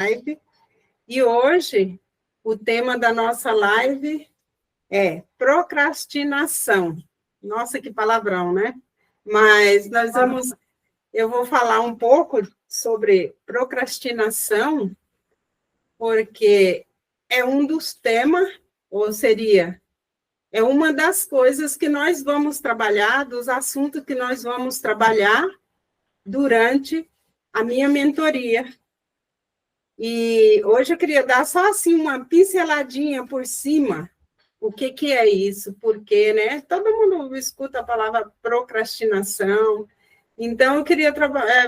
live. E hoje, o tema da nossa live é procrastinação. Nossa, que palavrão, né? Mas eu vou falar um pouco sobre procrastinação, porque é um dos temas, ou seria, é uma das coisas que nós vamos trabalhar, dos assuntos que nós vamos trabalhar durante a minha mentoria. E hoje eu queria dar só assim uma pinceladinha por cima, o que é isso, porque, né, todo mundo escuta a palavra procrastinação, então eu queria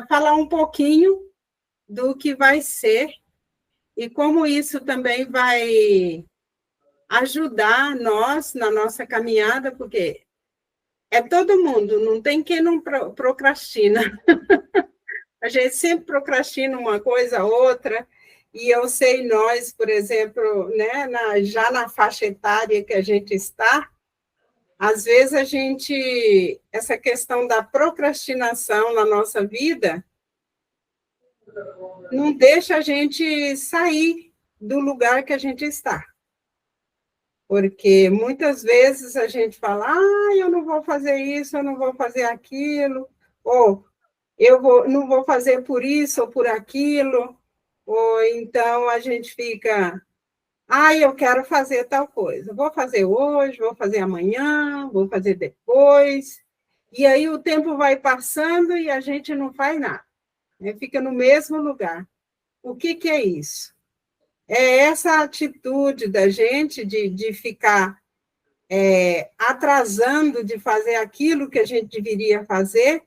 falar um pouquinho do que vai ser e como isso também vai ajudar nós na nossa caminhada, porque é todo mundo, não tem quem não procrastina. A gente sempre procrastina uma coisa ou outra, e eu sei nós, por exemplo, né, já na faixa etária que a gente está, às vezes essa questão da procrastinação na nossa vida não deixa a gente sair do lugar que a gente está. Porque muitas vezes a gente fala, eu não vou fazer isso, eu não vou fazer aquilo, ou não vou fazer por isso ou por aquilo, ou então a gente fica, eu quero fazer tal coisa, vou fazer hoje, vou fazer amanhã, vou fazer depois, e aí o tempo vai passando e a gente não faz nada, né? Fica no mesmo lugar. O que é isso? É essa atitude da gente de ficar atrasando de fazer aquilo que a gente deveria fazer,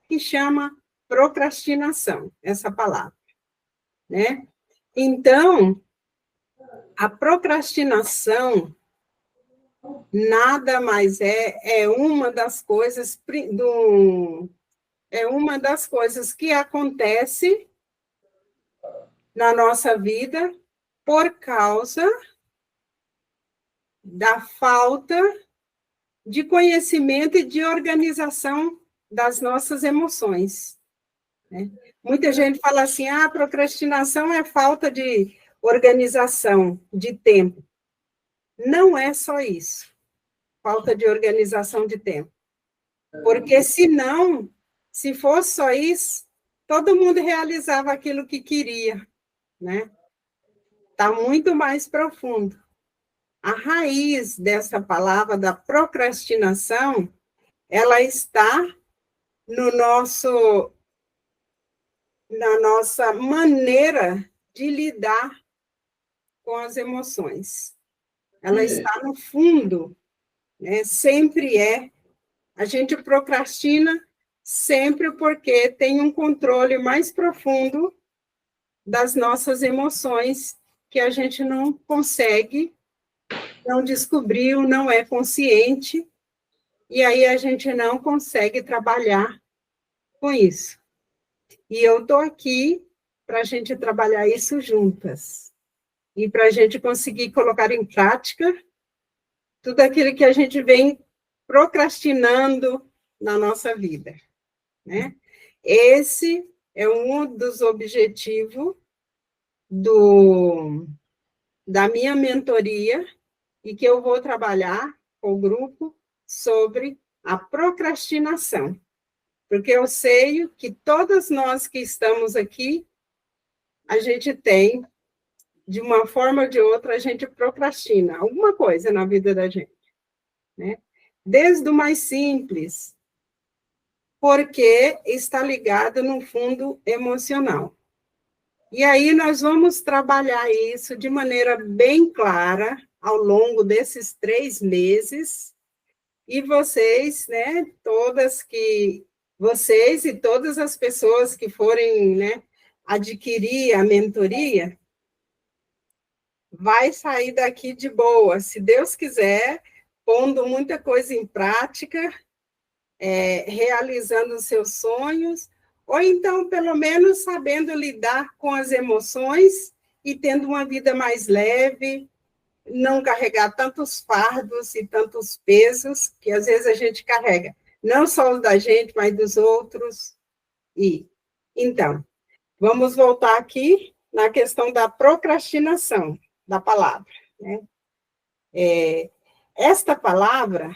que chama procrastinação, essa palavra, né? Então, a procrastinação nada mais é uma das coisas que acontece na nossa vida por causa da falta de conhecimento e de organização das nossas emoções, né? Muita gente fala assim, procrastinação é falta de organização de tempo. Não é só isso, falta de organização de tempo. Porque senão, se fosse só isso, todo mundo realizava aquilo que queria, né? Está muito mais profundo. A raiz dessa palavra, da procrastinação, ela está na nossa maneira de lidar com as emoções. Ela está no fundo, né? Sempre é. A gente procrastina sempre porque tem um controle mais profundo das nossas emoções que a gente não consegue, não descobriu, não é consciente, e aí a gente não consegue trabalhar com isso. E eu estou aqui para a gente trabalhar isso juntas. E para a gente conseguir colocar em prática tudo aquilo que a gente vem procrastinando na nossa vida, né? Esse é um dos objetivos da minha mentoria e que eu vou trabalhar com o grupo sobre a procrastinação. Porque eu sei que todas nós que estamos aqui, a gente tem, de uma forma ou de outra, a gente procrastina alguma coisa na vida da gente, né? Desde o mais simples, porque está ligado no fundo emocional. E aí nós vamos trabalhar isso de maneira bem clara ao longo desses 3 meses, e vocês, né, vocês e todas as pessoas que forem, né, adquirir a mentoria, vai sair daqui de boa, se Deus quiser, pondo muita coisa em prática, realizando os seus sonhos, ou então, pelo menos, sabendo lidar com as emoções e tendo uma vida mais leve, não carregar tantos fardos e tantos pesos que às vezes a gente carrega, não só os da gente, mas dos outros. Então, vamos voltar aqui. na questão da procrastinação da palavra, né? Esta palavra,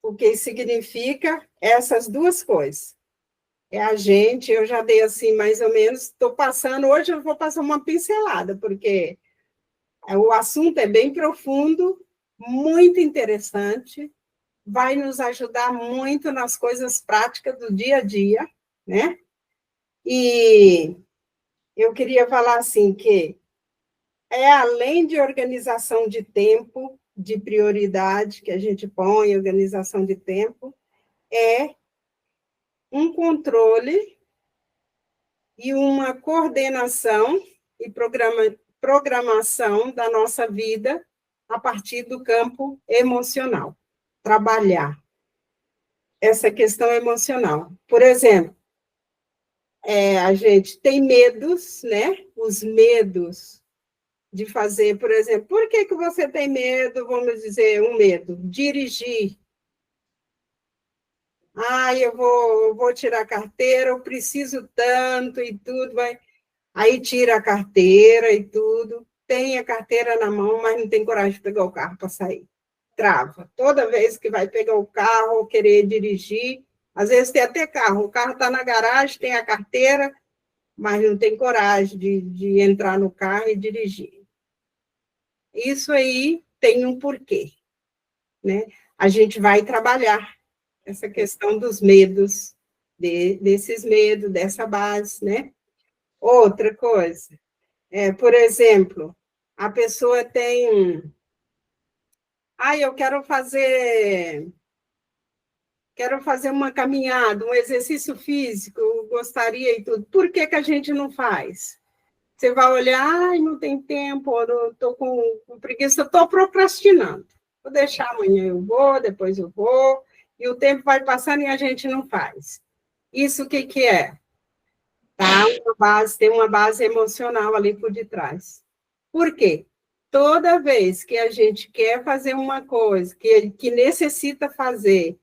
o que significa essas duas coisas. A gente, eu já dei assim, mais ou menos, estou passando, hoje eu vou passar uma pincelada, porque o assunto é bem profundo, muito interessante, vai nos ajudar muito nas coisas práticas do dia a dia, né? E eu queria falar assim que além de organização de tempo, de prioridade que a gente põe, organização de tempo, é um controle e uma coordenação e programação da nossa vida a partir do campo emocional. Trabalhar essa questão emocional. Por exemplo, a gente tem medos, né? Os medos de fazer, por exemplo, por que você tem medo, vamos dizer, um medo? Dirigir. Eu vou tirar a carteira, eu preciso tanto e tudo, aí tira a carteira e tudo, tem a carteira na mão, mas não tem coragem de pegar o carro para sair. Trava. Toda vez que vai pegar o carro ou querer dirigir, às vezes tem até carro, o carro está na garagem, tem a carteira, mas não tem coragem de entrar no carro e dirigir. Isso aí tem um porquê, né? A gente vai trabalhar essa questão dos medos, desses medos, dessa base, né? Outra coisa, por exemplo, a pessoa tem... eu quero fazer uma caminhada, um exercício físico, eu gostaria e tudo. Por que a gente não faz? Você vai olhar, não tem tempo, eu estou com preguiça, estou procrastinando. Vou deixar amanhã eu vou, depois eu vou, e o tempo vai passando e a gente não faz. Isso o que é? Tem uma base emocional ali por detrás. Por quê? Toda vez que a gente quer fazer uma coisa, que necessita fazer,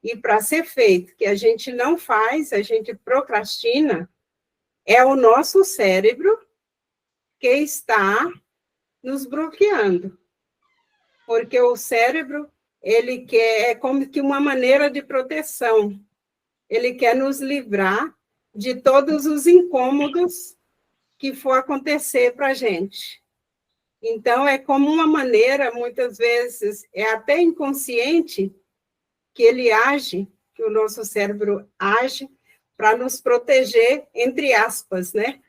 e para ser feito, que a gente não faz, a gente procrastina, é o nosso cérebro que está nos bloqueando. Porque o cérebro, ele quer, é como que uma maneira de proteção. Ele quer nos livrar de todos os incômodos que for acontecer para a gente. Então, é como uma maneira, muitas vezes, é até inconsciente, que ele age, que o nosso cérebro age para nos proteger, entre aspas, né?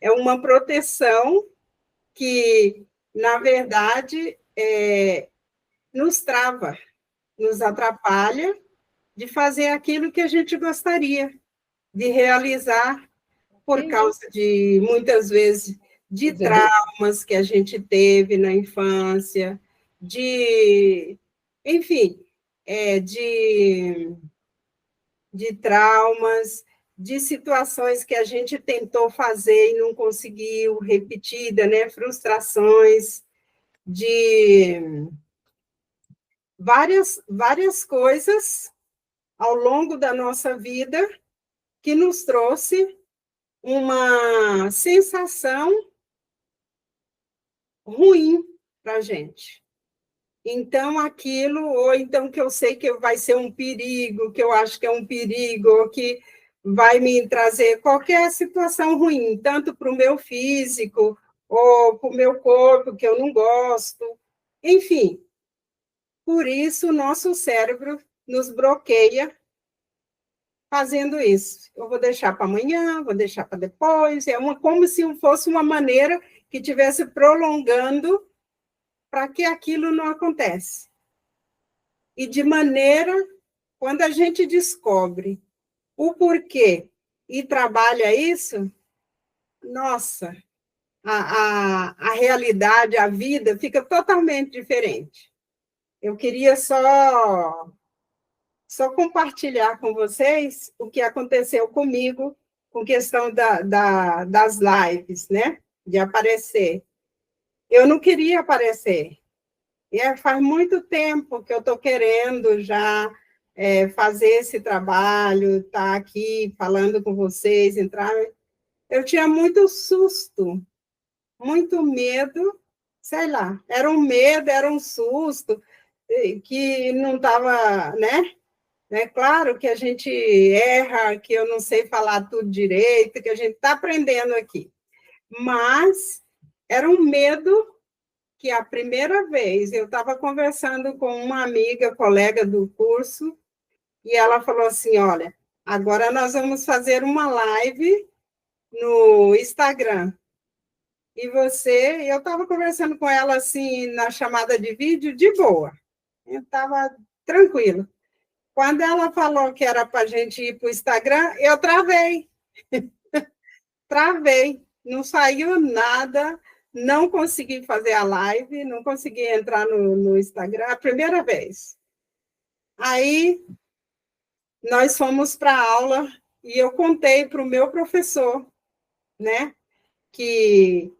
É uma proteção que, na verdade, nos trava, nos atrapalha de fazer aquilo que a gente gostaria de realizar, por causa de, muitas vezes, de traumas que a gente teve na infância, enfim, de traumas, de situações que a gente tentou fazer e não conseguiu, repetida, né? Frustrações, de várias coisas ao longo da nossa vida que nos trouxe uma sensação ruim para a gente. Então, aquilo, ou então que eu sei que vai ser um perigo, que eu acho que é um perigo, ou que vai me trazer qualquer situação ruim, tanto para o meu físico, ou para o meu corpo, que eu não gosto. Enfim, por isso o nosso cérebro nos bloqueia fazendo isso. Eu vou deixar para amanhã, vou deixar para depois, como se fosse uma maneira que estivesse prolongando para que aquilo não acontece. E de maneira, quando a gente descobre o porquê e trabalha isso, nossa, a realidade, a vida fica totalmente diferente. Eu queria só compartilhar com vocês o que aconteceu comigo com questão das lives, né? De aparecer. Eu não queria aparecer. Faz muito tempo que eu estou querendo já fazer esse trabalho, estar aqui falando com vocês, entrar. eu tinha muito susto, muito medo, sei lá, era um medo, era um susto, que não estava, né? É claro que a gente erra, que eu não sei falar tudo direito, que a gente está aprendendo aqui. Mas era um medo que a primeira vez eu estava conversando com uma amiga, colega do curso, e ela falou assim: olha, agora nós vamos fazer uma live no Instagram. E eu estava conversando com ela assim, na chamada de vídeo, de boa. Eu estava tranquila. Quando ela falou que era para a gente ir para o Instagram, eu travei. Travei. Não saiu nada, não consegui fazer a live, não consegui entrar no Instagram, a primeira vez. Aí, nós fomos para a aula e eu contei para o meu professor, né, que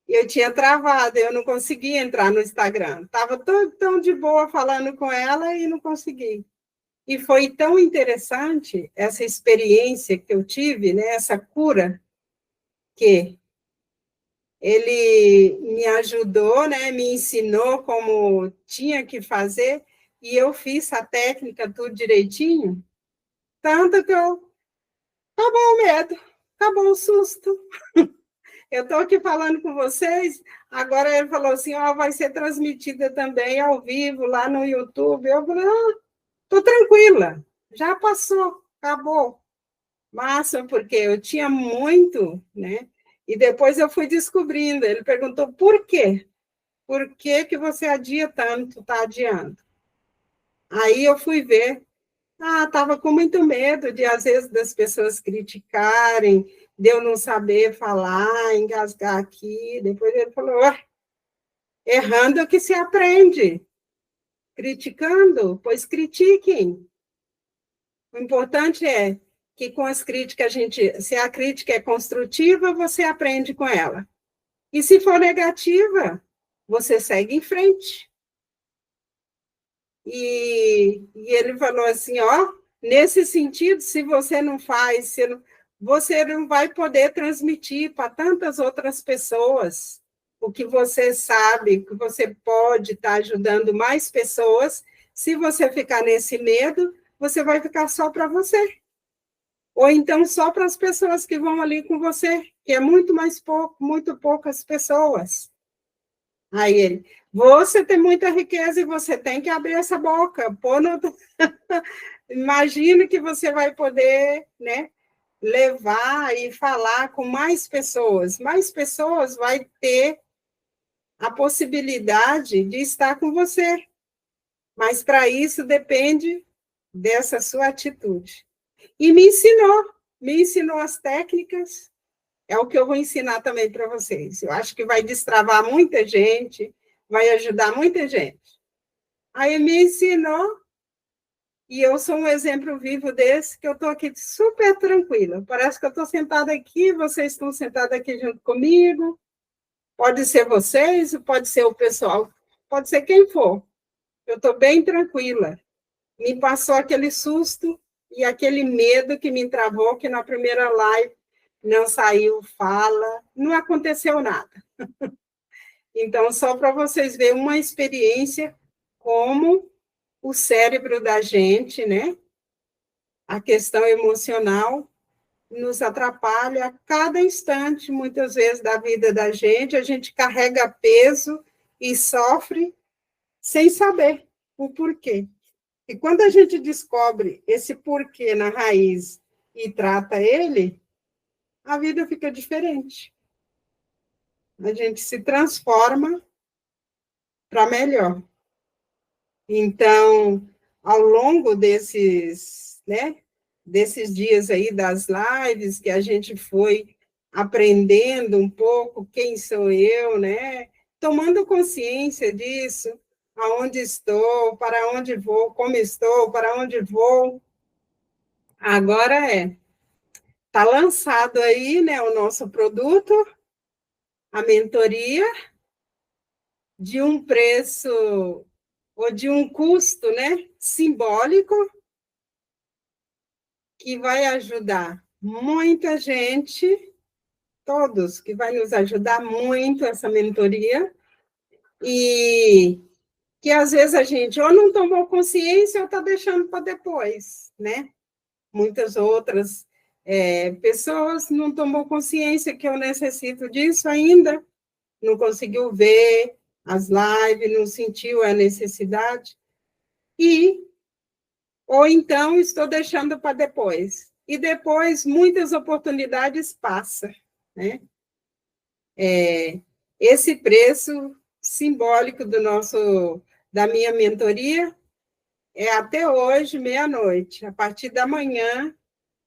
eu tinha travado, eu não conseguia entrar no Instagram. Estava tão de boa falando com ela e não consegui. E foi tão interessante essa experiência que eu tive, né, essa cura, que ele me ajudou, né, me ensinou como tinha que fazer, e eu fiz a técnica tudo direitinho, tanto que acabou o medo, acabou o susto. Eu estou aqui falando com vocês, agora ele falou assim, ó, vai ser transmitida também ao vivo lá no YouTube. Eu falei, estou tranquila, já passou, acabou. Massa, porque eu tinha muito, né? E depois eu fui descobrindo. Ele perguntou por quê? Por que que você adia tanto, está adiando? Aí eu fui ver. Estava com muito medo de, às vezes, das pessoas criticarem, de eu não saber falar, engasgar aqui. Depois ele falou, errando é que se aprende. Criticando, pois critiquem. O importante é que com as críticas, se a crítica é construtiva, você aprende com ela. E se for negativa, você segue em frente. E ele falou assim, nesse sentido, se você não faz, você não vai poder transmitir para tantas outras pessoas o que você sabe, que você pode estar ajudando mais pessoas. Se você ficar nesse medo, você vai ficar só para você. Ou então só para as pessoas que vão ali com você, que é muito poucas pessoas. Aí ele, você tem muita riqueza e você tem que abrir essa boca. Imagine que você vai poder, né, levar e falar com mais pessoas. Mais pessoas vai ter a possibilidade de estar com você. Mas para isso depende dessa sua atitude. E me ensinou as técnicas. É o que eu vou ensinar também para vocês. Eu acho que vai destravar muita gente, vai ajudar muita gente. Aí me ensinou, e eu sou um exemplo vivo desse, que eu estou aqui super tranquila. Parece que eu estou sentada aqui, vocês estão sentados aqui junto comigo. Pode ser vocês, pode ser o pessoal, pode ser quem for. Eu estou bem tranquila. Me passou aquele susto e aquele medo que me travou, que na primeira live não saiu fala, não aconteceu nada. Então, só para vocês verem uma experiência como o cérebro da gente, né? A questão emocional nos atrapalha a cada instante, muitas vezes, da vida da gente. A gente carrega peso e sofre sem saber o porquê. E quando a gente descobre esse porquê na raiz e trata ele, a vida fica diferente. A gente se transforma para melhor. Então, ao longo desses dias aí das lives, que a gente foi aprendendo um pouco quem sou eu, né? Tomando consciência disso, aonde estou, para onde vou, como estou, para onde vou. Agora está lançado aí, né, o nosso produto, a mentoria, de um preço ou de um custo, né, simbólico, que vai ajudar muita gente todos, que vai nos ajudar muito essa mentoria, e que às vezes a gente ou não tomou consciência ou está deixando para depois, né? Muitas outras pessoas não tomou consciência que eu necessito disso ainda, não conseguiu ver as lives, não sentiu a necessidade, ou então estou deixando para depois. E depois muitas oportunidades passam, né? Esse preço simbólico da minha mentoria é até hoje, meia-noite. A partir da manhã,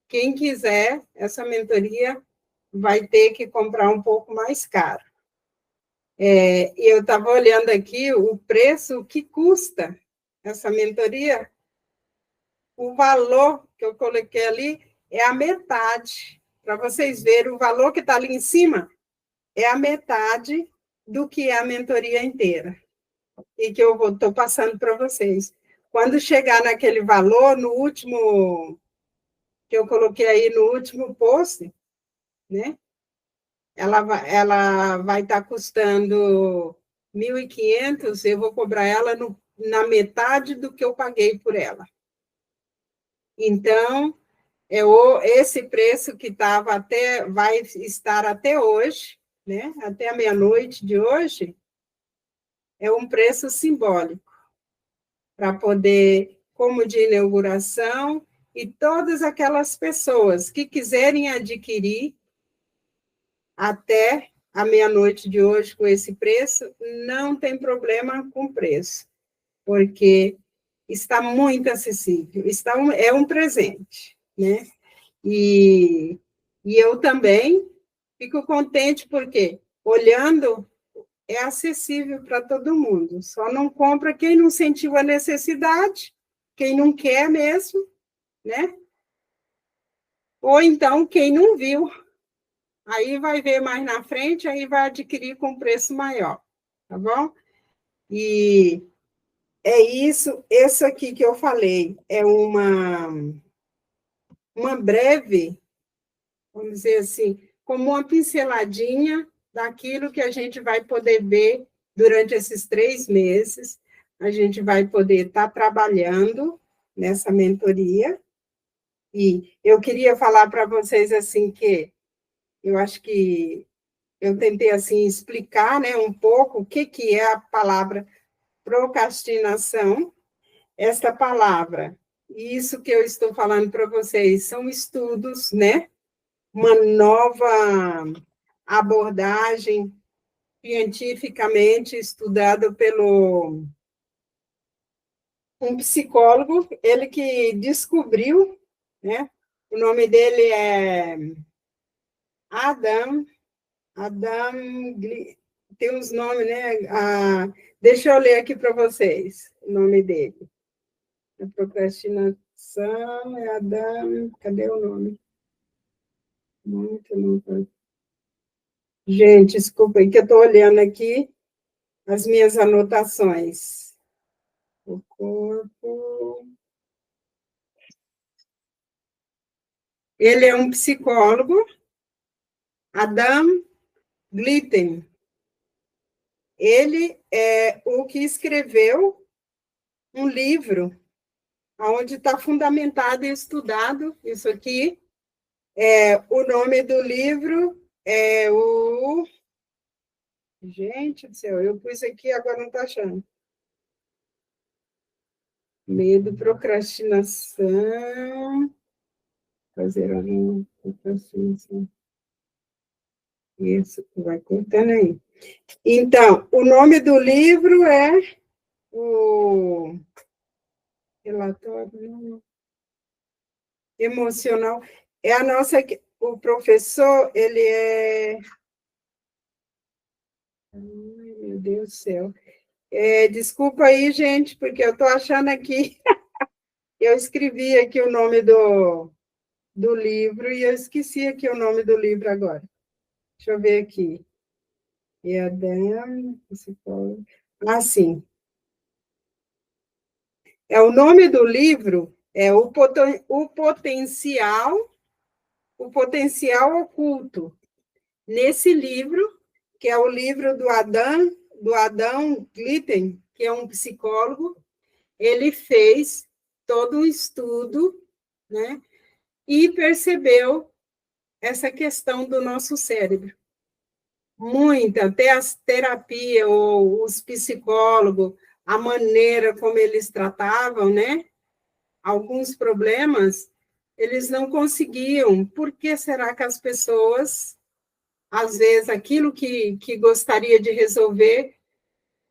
quem quiser essa mentoria vai ter que comprar um pouco mais caro. E eu estava olhando aqui o preço que custa essa mentoria, o valor que eu coloquei ali é a metade. Para vocês verem, o valor que está ali em cima é a metade do que é a mentoria inteira. E que eu estou passando para vocês. Quando chegar naquele valor, no último, que eu coloquei aí no último post, né? Ela vai estar custando 1.500, eu vou cobrar ela na metade do que eu paguei por ela. Então, esse preço que vai estar até hoje, né? Até a meia-noite de hoje, é um preço simbólico para poder, como de inauguração, e todas aquelas pessoas que quiserem adquirir até a meia-noite de hoje com esse preço, não tem problema com o preço, porque está muito acessível, é um presente, né? E eu também fico contente porque, olhando, é acessível para todo mundo, só não compra quem não sentiu a necessidade, quem não quer mesmo, né? Ou então quem não viu, aí vai ver mais na frente, aí vai adquirir com preço maior, tá bom? E é isso aqui que eu falei, é uma breve, vamos dizer assim, como uma pinceladinha daquilo que a gente vai poder ver durante esses 3 meses, a gente vai poder estar trabalhando nessa mentoria, e eu queria falar para vocês, assim, que eu acho que eu tentei, assim, explicar, né, um pouco o que é a palavra procrastinação. Esta palavra, isso que eu estou falando para vocês, são estudos, né? Uma nova abordagem cientificamente estudada pelo um psicólogo, ele que descobriu, né? O nome dele é Adam, tem uns nomes, né? Deixa eu ler aqui para vocês o nome dele. A procrastinação é Adam. Cadê o nome? Muito. Gente, desculpa aí que eu estou olhando aqui as minhas anotações. O corpo. Ele é um psicólogo, Adam Glitten. Ele é o que escreveu um livro onde está fundamentado e estudado isso aqui. O nome do livro é o... Gente do céu, eu pus aqui, agora não está achando. Medo, procrastinação, fazer alguma procrastinação. Isso, vai cortando aí. Então, o nome do livro é o relatório emocional. É a nossa, o professor, ele é... Ai, meu Deus do céu. Desculpa aí, gente, porque eu estou achando aqui, eu escrevi aqui o nome do livro e eu esqueci aqui o nome do livro agora. Deixa eu ver aqui. Sim. O nome do livro é o potencial oculto. nesse livro, que é o livro do Adão Glitten, que é um psicólogo. Ele fez todo um estudo, né, e percebeu essa questão do nosso cérebro. Muita, até as terapias, ou os psicólogos, a maneira como eles tratavam, né, alguns problemas, eles não conseguiam. Por que será que as pessoas, às vezes, aquilo que gostaria de resolver,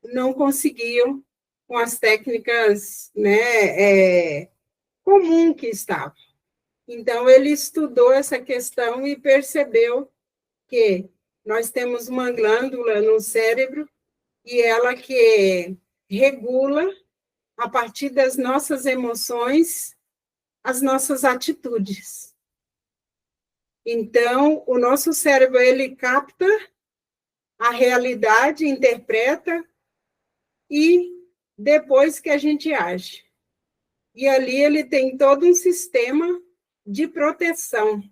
não conseguiam com as técnicas, né, comum que estavam? Então, ele estudou essa questão e percebeu que nós temos uma glândula no cérebro e ela que regula, a partir das nossas emoções, as nossas atitudes. Então, o nosso cérebro, ele capta a realidade, interpreta, e depois que a gente age. E ali ele tem todo um sistema de proteção.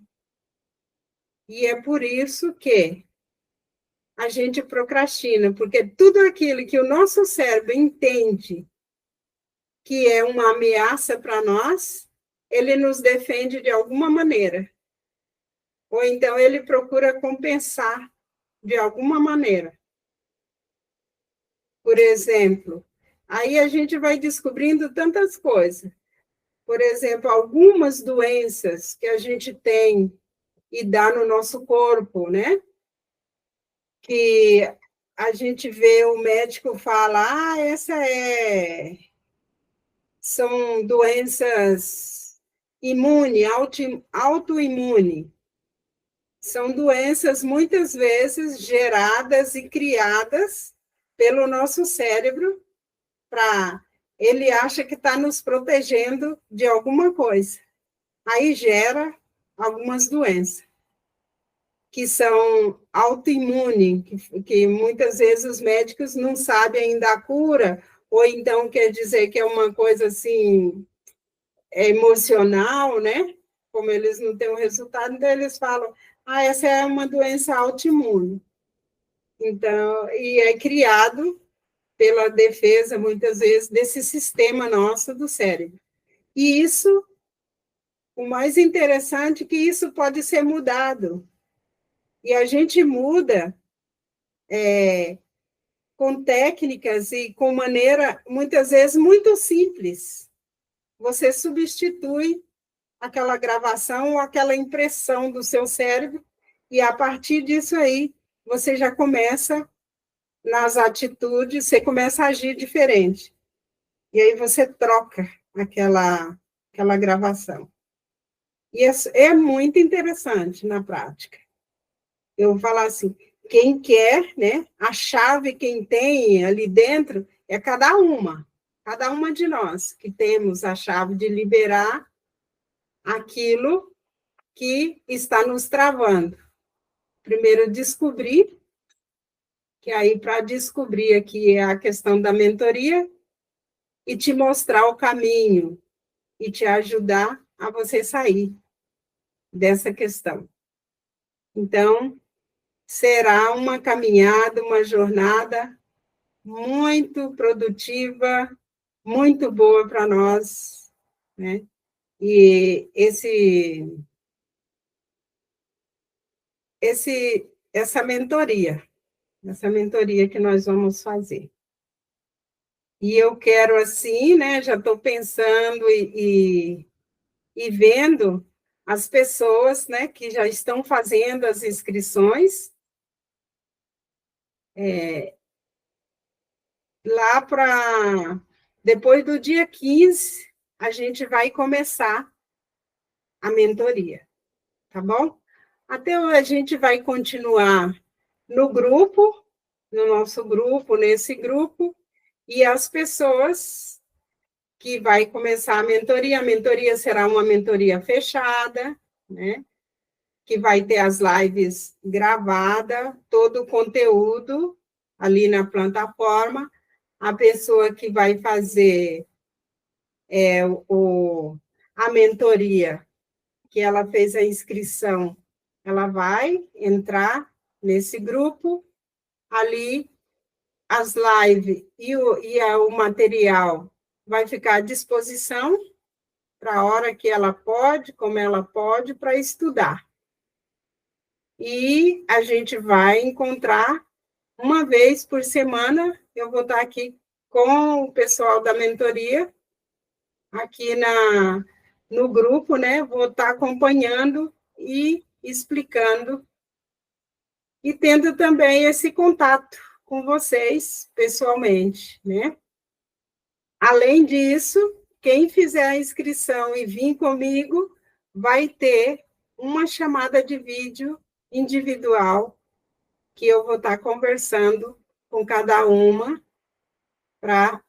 E é por isso que a gente procrastina, porque tudo aquilo que o nosso cérebro entende que é uma ameaça para nós, ele nos defende de alguma maneira. Ou então ele procura compensar de alguma maneira. Por exemplo, aí a gente vai descobrindo tantas coisas. Por exemplo, algumas doenças que a gente tem e dá no nosso corpo, né? Que a gente vê o médico fala, são doenças autoimune. São doenças muitas vezes geradas e criadas pelo nosso cérebro, para ele acha que está nos protegendo de alguma coisa. Aí gera algumas doenças que são autoimunes, que muitas vezes os médicos não sabem ainda a cura, ou então quer dizer que é uma coisa assim, emocional, né? Como eles não têm o resultado, então eles falam, essa é uma doença autoimune. Então, e é criado pela defesa, muitas vezes, desse sistema nosso do cérebro. E isso, o mais interessante é que isso pode ser mudado. E a gente muda com técnicas e com maneira, muitas vezes, muito simples. Você substitui aquela gravação ou aquela impressão do seu cérebro, e a partir disso aí, você já começa nas atitudes, você começa a agir diferente. E aí você troca aquela gravação. E é muito interessante na prática. Eu vou falar assim, quem quer, né, a chave, quem tem ali dentro, é cada uma de nós, que temos a chave de liberar aquilo que está nos travando. Primeiro, descobrir, que aí, para descobrir aqui é a questão da mentoria, e te mostrar o caminho, e te ajudar a você sair dessa questão. Então, será uma caminhada, uma jornada muito produtiva, muito boa para nós, né? E essa mentoria que nós vamos fazer. E eu quero, assim, né, já estou pensando e vendo as pessoas, né, que já estão fazendo as inscrições, lá para depois do dia 15, a gente vai começar a mentoria, tá bom? Até a gente vai continuar no grupo, no nosso grupo, nesse grupo, e as pessoas que vai começar a mentoria será uma mentoria fechada, né? Que vai ter as lives gravadas, todo o conteúdo ali na plataforma. A pessoa que vai fazer a mentoria, que ela fez a inscrição, ela vai entrar nesse grupo, ali as lives e o material vai ficar à disposição para a hora que ela pode, como ela pode, para estudar. E a gente vai encontrar uma vez por semana, eu vou estar aqui com o pessoal da mentoria, aqui no grupo, né? Vou estar acompanhando e explicando, e tendo também esse contato com vocês pessoalmente, né? Além disso, quem fizer a inscrição e vir comigo vai ter uma chamada de vídeo individual que eu vou estar conversando com cada uma para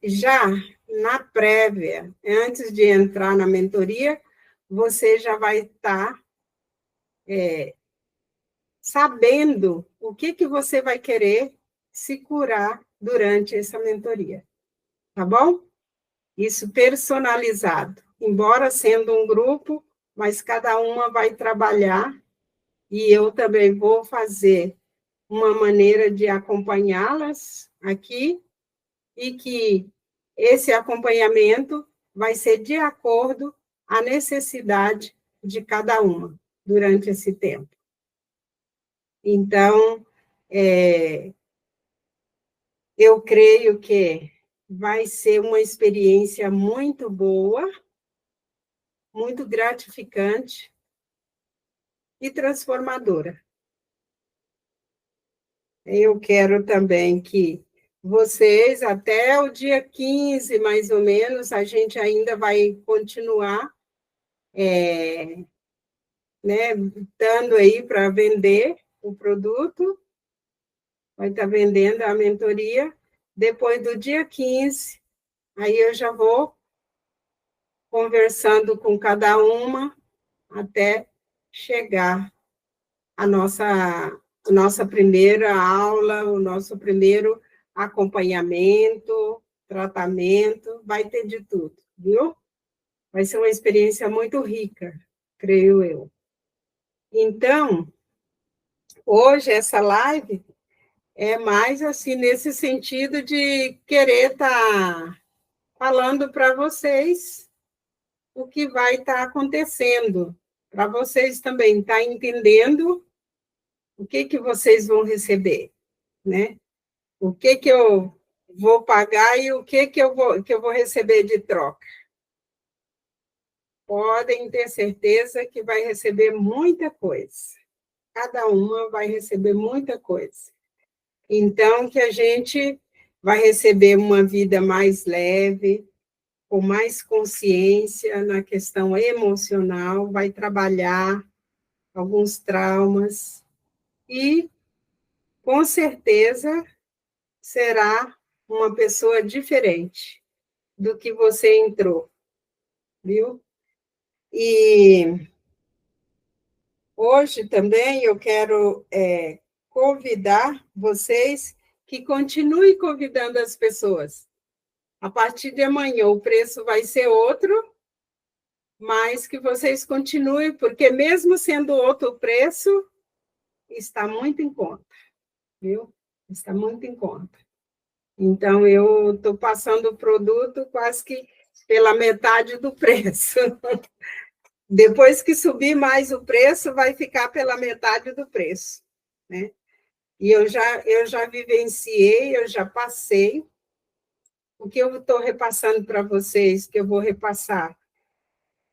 já na prévia, antes de entrar na mentoria, você já vai estar sabendo o que você vai querer se curar durante essa mentoria, tá bom? Isso personalizado, embora sendo um grupo, mas cada uma vai trabalhar, e eu também vou fazer uma maneira de acompanhá-las aqui, e que esse acompanhamento vai ser de acordo à necessidade de cada uma durante esse tempo. Então, eu creio que vai ser uma experiência muito boa, muito gratificante e transformadora. Eu quero também que vocês, até o dia 15, mais ou menos, a gente ainda vai continuar, né, dando aí para vender o produto, vai estar vendendo a mentoria. Depois do dia 15, aí eu já vou conversando com cada uma até chegar a nossa primeira aula, o nosso primeiro acompanhamento, tratamento, vai ter de tudo, viu? Vai ser uma experiência muito rica, creio eu. Então, hoje essa live é mais assim nesse sentido de querer estar falando para vocês o que vai estar acontecendo, para vocês também estar entendendo o que vocês vão receber, né? O que eu vou pagar e o que eu vou receber de troca. Podem ter certeza que vai receber muita coisa. Cada uma vai receber muita coisa. Então, que a gente vai receber uma vida mais leve, com mais consciência na questão emocional, vai trabalhar alguns traumas e, com certeza, será uma pessoa diferente do que você entrou, viu? E hoje também eu quero convidar vocês que continuem convidando as pessoas. A partir de amanhã o preço vai ser outro, mas que vocês continuem, porque mesmo sendo outro preço, está muito em conta, viu? Está muito em conta. Então, eu estou passando o produto quase que pela metade do preço. Depois que subir mais o preço, vai ficar pela metade do preço, né? E eu já vivenciei, eu já passei. O que eu estou repassando para vocês, que eu vou repassar,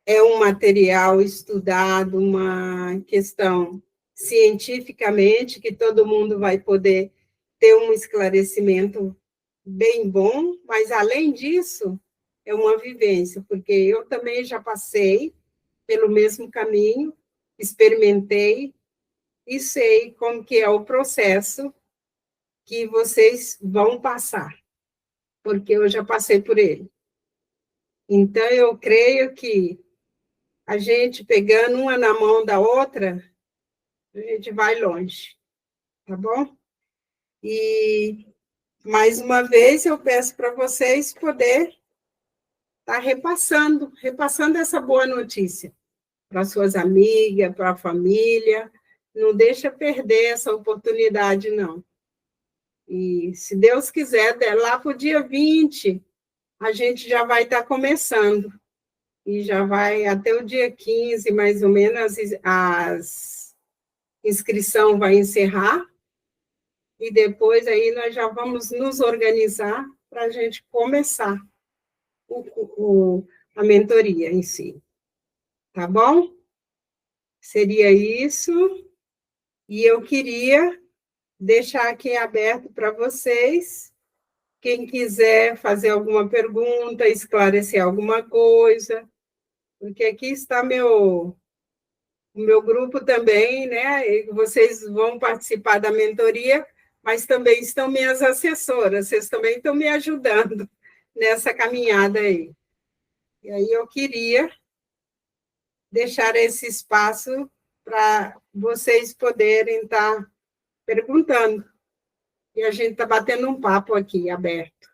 é um material estudado, uma questão cientificamente, que todo mundo vai poder ter um esclarecimento bem bom, mas, além disso, é uma vivência, porque eu também já passei pelo mesmo caminho, experimentei e sei como que é o processo que vocês vão passar, porque eu já passei por ele. Então, eu creio que a gente pegando uma na mão da outra, a gente vai longe, tá bom? E, mais uma vez, eu peço para vocês poder estar repassando essa boa notícia para suas amigas, para a família, Não deixa perder essa oportunidade, não. E, se Deus quiser, lá para o dia 20, a gente já vai estar começando. E já vai até o dia 15, mais ou menos, as inscrição vai encerrar. E depois aí nós já vamos nos organizar para a gente começar a mentoria em si. Tá bom? Seria isso. E eu queria deixar aqui aberto para vocês, quem quiser fazer alguma pergunta, esclarecer alguma coisa, porque aqui está o meu grupo também, né? E vocês vão participar da mentoria, mas também estão minhas assessoras, vocês também estão me ajudando nessa caminhada aí. E aí eu queria deixar esse espaço para vocês poderem estar perguntando. E a gente está batendo um papo aqui, aberto.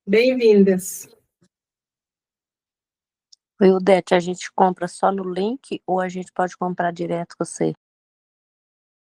Bem-vindas. Oi, Odete, a gente compra só no link ou a gente pode comprar direto com você?